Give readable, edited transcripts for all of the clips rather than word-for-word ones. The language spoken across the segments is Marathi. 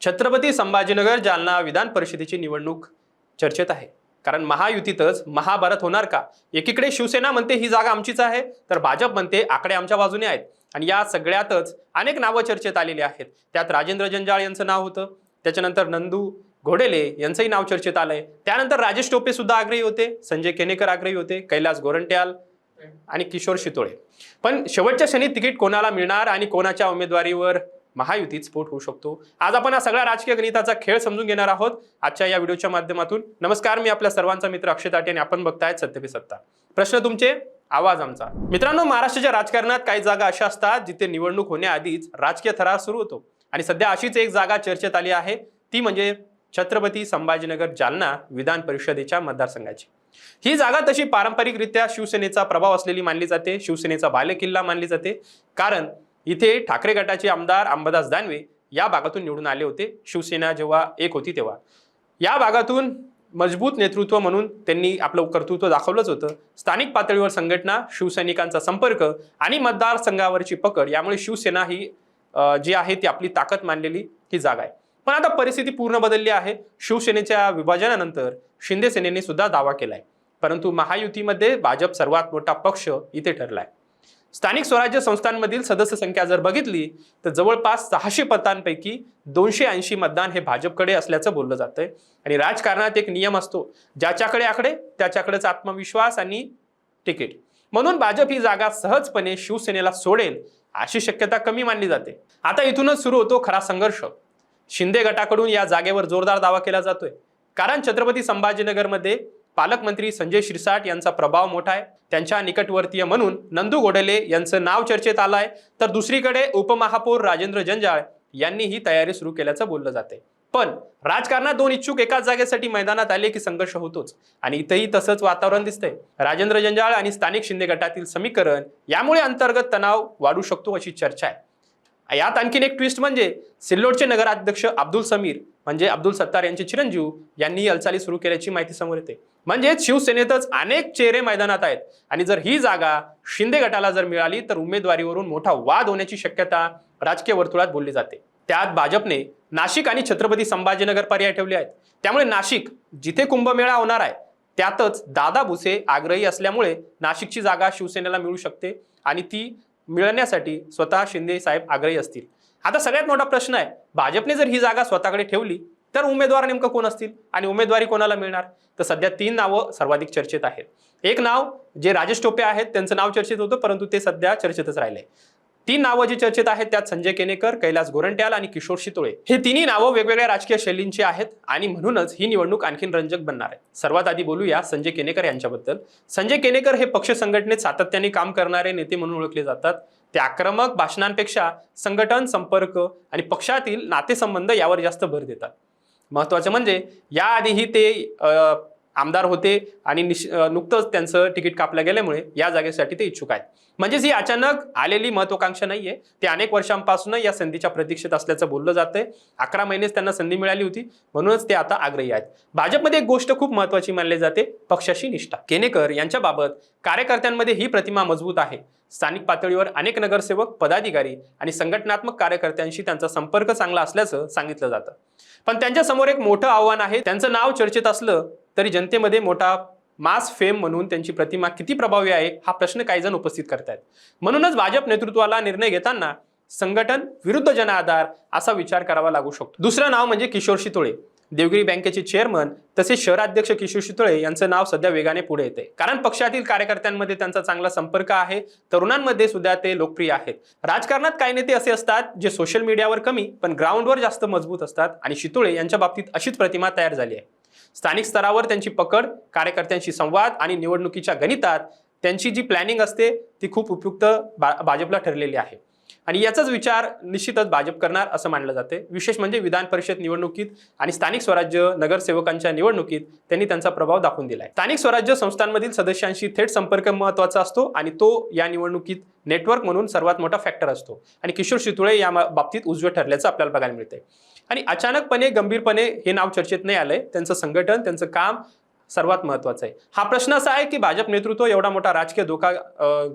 छत्रपती संभाजीनगर जालना विधान परिषदेची निवडणूक चर्चेत आहे। कारण महायुतीतच महाभारत होणार का? एकीकडे शिवसेना म्हणते ही जागा आमचीच आहे, तर भाजप म्हणते आकडे आमच्या बाजूने आहेत। आणि या सगळ्यातच अनेक नावं चर्चेत आलेली आहेत। त्यात राजेंद्र जंजाळ यांचं नाव होतं, त्याच्यानंतर नंदू घोडेले यांचंही नाव चर्चेत आलंय, त्यानंतर राजेश टोपे सुद्धा आग्रही होते, संजय केनेकर आग्रही होते, कैलास गोरंट्याल आणि किशोर शितोळे। पण शेवटच्या क्षणी तिकीट कोणाला मिळणार आणि कोणाच्या उमेदवारीवर महायुतीत स्फोट होऊ शकतो, आज आपण हा सगळा राजकीय गणिताचा खेळ समजून घेणार आहोत आजच्या या व्हिडिओच्या माध्यमातून। नमस्कार, मी आपल्या सर्वांचा मित्र अक्षय ताटे आणि आपण बघतायत सत्य पे सत्ता। प्रश्न तुमचे, आवाज आमचा। मित्रांनो, महाराष्ट्राच्या राजकारणात काही जागा अशा असतात जिथे निवडणूक होण्याआधीच राजकीय थरार सुरू होतो आणि सध्या अशीच एक जागा चर्चेत आली आहे, ती म्हणजे छत्रपती संभाजीनगर जालना विधान परिषदेच्या मतदारसंघाची। ही जागा तशी पारंपरिकरित्या शिवसेनेचा प्रभाव असलेली मानली जाते, शिवसेनेचा बालेकिल्ला मानली जाते, कारण इथे ठाकरे गटाचे आमदार अंबादास दानवे या भागातून निवडून आले होते। शिवसेना जेव्हा एक होती तेव्हा या भागातून मजबूत नेतृत्व म्हणून त्यांनी आपलं कर्तृत्व दाखवलंच होतं। स्थानिक पातळीवर संघटना, शिवसैनिकांचा संपर्क आणि मतदारसंघावरची पकड यामुळे शिवसेना ही जी आहे ती आपली ताकद मानलेली ही जागा आहे। पण आता परिस्थिती पूर्ण बदलली आहे। शिवसेनेच्या विभाजनानंतर शिंदे सेनेने सुद्धा दावा केलाय, परंतु महायुतीमध्ये भाजप सर्वात मोठा पक्ष इथे ठरलाय। स्थानिक स्वराज्य संस्थांमधील सदस्य संख्या जर बघितली तर जवळपास 600 पदांपैकी 280 मतदान हे भाजपकडे असल्याचं बोललं जातंय। आणि राजकारणात एक नियम असतो, ज्याच्याकडे आकडे त्याच्याकडेच आत्मविश्वास आणि तिकीट, म्हणून भाजप ही जागा सहजपणे शिवसेनेला सोडेल अशी शक्यता कमी मानली जाते। आता इथूनच सुरू होतो खरा संघर्ष। शिंदे गटाकडून या जागेवर जोरदार दावा केला जातोय, कारण छत्रपती संभाजीनगरमध्ये पालकमंत्री संजय शिरसाट यांचा प्रभाव मोठा आहे। त्यांच्या निकटवर्तीय म्हणून नंदू घोडेले यांचं नाव चर्चेत आलंय, तर दुसरीकडे उपमहापौर राजेंद्र जंजाळ यांनी ही तयारी सुरू केल्याचं बोललं जाते। पण राजकारणात दोन इच्छुक एकाच जागेसाठी मैदानात आले की संघर्ष होतोच, आणि इथेही तसंच वातावरण दिसतंय। राजेंद्र जंजाळ आणि स्थानिक शिंदे गटातील समीकरण यामुळे अंतर्गत तणाव वाढू शकतो अशी चर्चा आहे। यात आणखीन एक ट्विस्ट म्हणजे सिल्लोडचे नगराध्यक्ष अब्दुल समीर म्हणजे अब्दुल सत्तार यांचे चिरंजीव यांनी हालचाली सुरू केल्याची माहिती समोर येते। म्हणजे शिवसेनेतच अनेक चेहरे मैदानात आहेत, आणि जर ही जागा शिंदे गटाला जर मिळाली तर उमेदवारीवरून मोठा वाद होण्याची शक्यता राजकीय वर्तुळात बोलली जाते। त्यात भाजपने नाशिक आणि छत्रपती संभाजीनगर पर्याय ठेवले आहेत। त्यामुळे नाशिक जिथे कुंभमेळा होणार आहे त्यातच दादा भुसे आग्रही असल्यामुळे नाशिकची जागा शिवसेनेला मिळू शकते, आणि ती मिळण्यासाठी स्वतः शिंदे साहेब आग्रही असतील। आता सगळ्यात मोठा प्रश्न आहे, भाजपने जर ही जागा स्वतःकडे ठेवली तर उमेदवार नेमकं कोण असतील आणि उमेदवारी कोणाला मिळणार? तर सध्या 3 नावं सर्वाधिक चर्चेत आहेत। एक नाव जे राजेश टोपे आहेत त्यांचं नाव चर्चेत होतं, परंतु ते सध्या चर्चेतच राहिले। 3 नावं जी चर्चेत आहेत त्यात संजय केनेकर, कैलास गोरंट्याल आणि किशोर शितोळे हे तिन्ही नावं वेगवेगळ्या राजकीय शैलींची आहेत, आणि म्हणूनच ही निवडणूक आणखीन रंजक बनणार आहे। सर्वात आधी बोलूया संजय केनेकर यांच्याबद्दल। संजय केनेकर हे पक्ष संघटनेत सातत्याने काम करणारे नेते म्हणून ओळखले जातात। ते आक्रमक भाषणांपेक्षा संघटन, संपर्क आणि पक्षातील नातेसंबंध यावर जास्त भर देतात। महत्त्वाचं म्हणजे याआधीही ते आमदार होते आणि नुकतंच त्यांचं तिकीट कापलं गेल्यामुळे या जागेसाठी ते इच्छुक आहेत। म्हणजेच ही अचानक आलेली महत्त्वाकांक्षा नाहीये, ते अनेक वर्षांपासून या संधीच्या प्रतीक्षेत असल्याचं बोललं जातंय। 11 महिनेच त्यांना संधी मिळाली होती, म्हणूनच ते आता आग्रही आहेत। भाजपमध्ये एक गोष्ट खूप महत्त्वाची मानली जाते, पक्षाशी निष्ठा। केनेकर यांच्या बाबत कार्यकर्त्यांमध्ये ही प्रतिमा मजबूत आहे। स्थानिक पातळीवर अनेक नगरसेवक, पदाधिकारी आणि संघटनात्मक कार्यकर्त्यांशी त्यांचा संपर्क चांगला असल्याचं सांगितलं जातं। पण त्यांच्या समोर एक मोठं आव्हान आहे। त्यांचं नाव चर्चेत असलं तरी जनतेमध्ये मोठा मास फेम म्हणून त्यांची प्रतिमा किती प्रभावी आहे हा प्रश्न काही जण उपस्थित करतायत। म्हणूनच भाजप नेतृत्वाला निर्णय घेताना संघटन विरुद्ध जनआधार असा विचार करावा लागू शकतो। दुसरं नाव म्हणजे किशोर शितोळे। देवगिरी बँकेचे चेअरमन तसेच शहराध्यक्ष किशोर शितोळे यांचं नाव सध्या वेगाने पुढे येते, कारण पक्षातील कार्यकर्त्यांमध्ये त्यांचा चांगला संपर्क आहे। तरुणांमध्ये सुद्धा ते लोकप्रिय आहेत। राजकारणात काही नेते असे असतात जे सोशल मीडियावर कमी पण ग्राउंडवर जास्त मजबूत असतात, आणि शितोळे यांच्या बाबतीत अशीच प्रतिमा तयार झाली आहे। स्थानिक स्तरावर त्यांची पकड, कार्यकर्त्यांशी संवाद आणि निवडणुकीच्या गणितात त्यांची जी प्लॅनिंग असते ती खूप उपयुक्त भाजपला ठरलेली आहे, आणि याचाच विचार निश्चितच भाजप करणार असं मानलं जाते। विशेष म्हणजे विधान परिषद निवडणुकीत आणि स्थानिक स्वराज्य नगरसेवकांच्या निवडणुकीत त्यांनी त्यांचा प्रभाव दाखवून दिलाय। स्थानिक स्वराज्य संस्थांमधील सदस्यांशी थेट संपर्क महत्त्वाचा असतो, आणि तो या निवडणुकीत नेटवर्क म्हणून सर्वात मोठा फॅक्टर असतो, आणि किशोर शितोळे या बाबतीत उजवे ठरल्याचं आपल्याला बघायला मिळते। आणि अचानकपणे गंभीरपणे हे नाव चर्चेत नाही आलंय, त्यांचं संघटन, त्यांचं काम सर्वात महत्त्वाचं आहे। हा प्रश्न असा आहे की भाजप नेतृत्व एवढा मोठा राजकीय धोका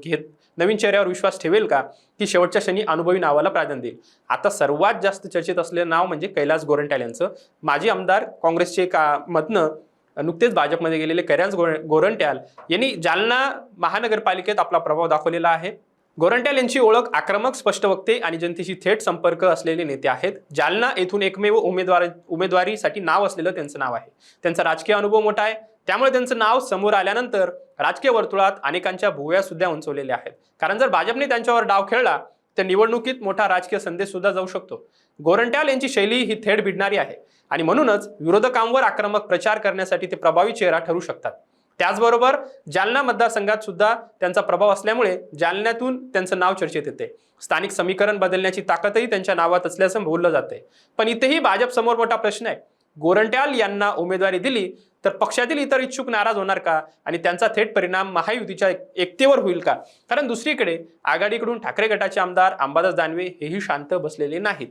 घेत नवीन चेहऱ्यावर विश्वास ठेवेल का, की शेवटच्या क्षणी अनुभवी नावाला प्राधान्य देईल? आता सर्वात जास्त चर्चेत असलेलं नाव म्हणजे कैलास गोरंट्याल यांचं. माजी आमदार काँग्रेसचे मधनं नुकतेच भाजपमध्ये गेलेले कैलास गोरंट्याल यांनी जालना महानगरपालिकेत आपला प्रभाव दाखवलेला आहे. गोरंट्याल यांची ओळख आक्रमक, स्पष्टवक्ते आणि जनतेशी थेट संपर्क असलेले नेते आहेत. जालना येथून एकमेव उमेदवारीसाठी नाव असलेलं त्यांचं नाव आहे. त्यांचा राजकीय अनुभव मोठा आहे, त्यामुळे त्यांचं नाव समोर आल्यानंतर राजकीय वर्तुळात अनेकांच्या भुवया सुद्धा उंचवलेल्या आहेत. कारण जर भाजपने त्यांच्यावर डाव खेळला तर निवडणुकीत मोठा राजकीय संदेश सुद्धा जाऊ शकतो. गोरंट्याल यांची शैली ही थेट भिडणारी आहे आणि म्हणूनच विरोधकांवर आक्रमक प्रचार करण्यासाठी ते प्रभावी चेहरा ठरू शकतात. त्याचबरोबर जालना मतदारसंघात सुद्धा त्यांचा प्रभाव असल्यामुळे जालन्यातून त्यांचं नाव चर्चेत येते. स्थानिक समीकरण बदलण्याची ताकदही त्यांच्या नावात असल्याचं बोललं जातंय. पण इथेही भाजप समोर मोठा प्रश्न आहे. गोरंट्याल यांना उमेदवारी दिली तर पक्षातील इतर इच्छुक नाराज होणार का आणि त्यांचा थेट परिणाम महायुतीच्या एकतेवर होईल का? कारण दुसरीकडे आघाडीकडून ठाकरे गटाचे आमदार अंबादास दानवे हेही शांत बसलेले नाहीत.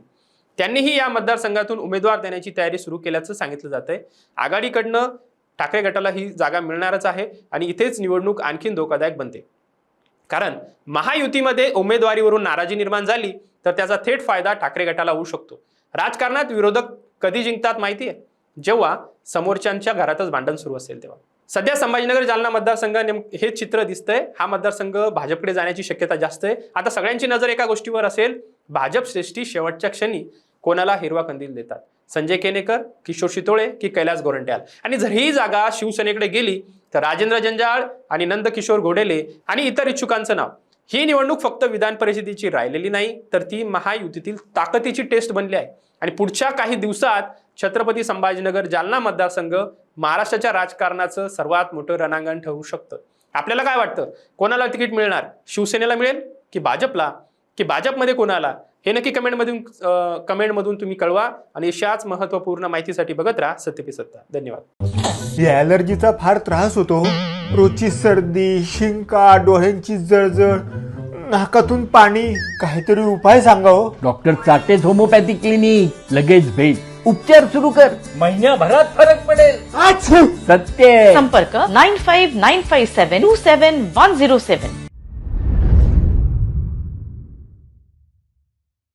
त्यांनीही या मतदारसंघातून उमेदवार देण्याची तयारी सुरू केल्याचं सांगितलं जातंय. आघाडीकडनं ठाकरे गटाला ही जागा मिळणारच आहे आणि इथेच निवडणूक आणखीन धोकादायक बनते. कारण महायुतीमध्ये उमेदवारीवरून नाराजी निर्माण झाली तर त्याचा थेट फायदा ठाकरे गटाला होऊ शकतो. राजकारणात विरोधक कधी जिंकतात माहिती आहे? जेव्हा समोरच्यांच्या घरातच भांडण सुरू असेल तेव्हा. सध्या संभाजीनगर जालना मतदारसंघ हे चित्र दिसतंय. हा मतदारसंघ भाजपकडे जाण्याची शक्यता जास्त आहे. आता सगळ्यांची नजर एका गोष्टीवर असेल, भाजप श्रेष्ठी शेवटच्या क्षणी कोणाला हिरवा कंदील देतात? संजय केनेकर, किशोर शितोळे की कैलास गोरंट्याल? आणि जर ही जागा शिवसेनेकडे गेली तर राजेंद्र जंजाळ आणि नंदकिशोर घोडेले आणि इतर इच्छुकांचं नाव. ही निवडणूक फक्त विधान परिषदेची राहिलेली नाही तर ती महायुतीतील ताकदीची टेस्ट बनली आहे. आणि पुढच्या काही दिवसात छत्रपती संभाजीनगर जालना मतदारसंघ महाराष्ट्राच्या राजकारणाचं सर्वात मोठं रणांगण ठरू शकतं. आपल्याला काय वाटतं, कोणाला तिकीट मिळणार? शिवसेनेला मिळेल की भाजपला, की भाजपमध्ये कोणाला? हे नक्की कमेंटमधून तुम्ही कळवा. आणि अशाच महत्त्वपूर्ण माहितीसाठी बघत राहा सत्य पे सत्ता. धन्यवाद. या ॲलर्जीचा फार त्रास होतो. रोजची सर्दी, शिंका, डोळ्यांची जळजळ, नाकातून पाणी. काहीतरी उपाय सांगा हो. डॉक्टर चाटेज होमिओपॅथी क्लिनिक. लगेच भेट, उपचार सुरू कर, महिन्याभरात फरक पडेल. सत्य. संपर्क 9595727107.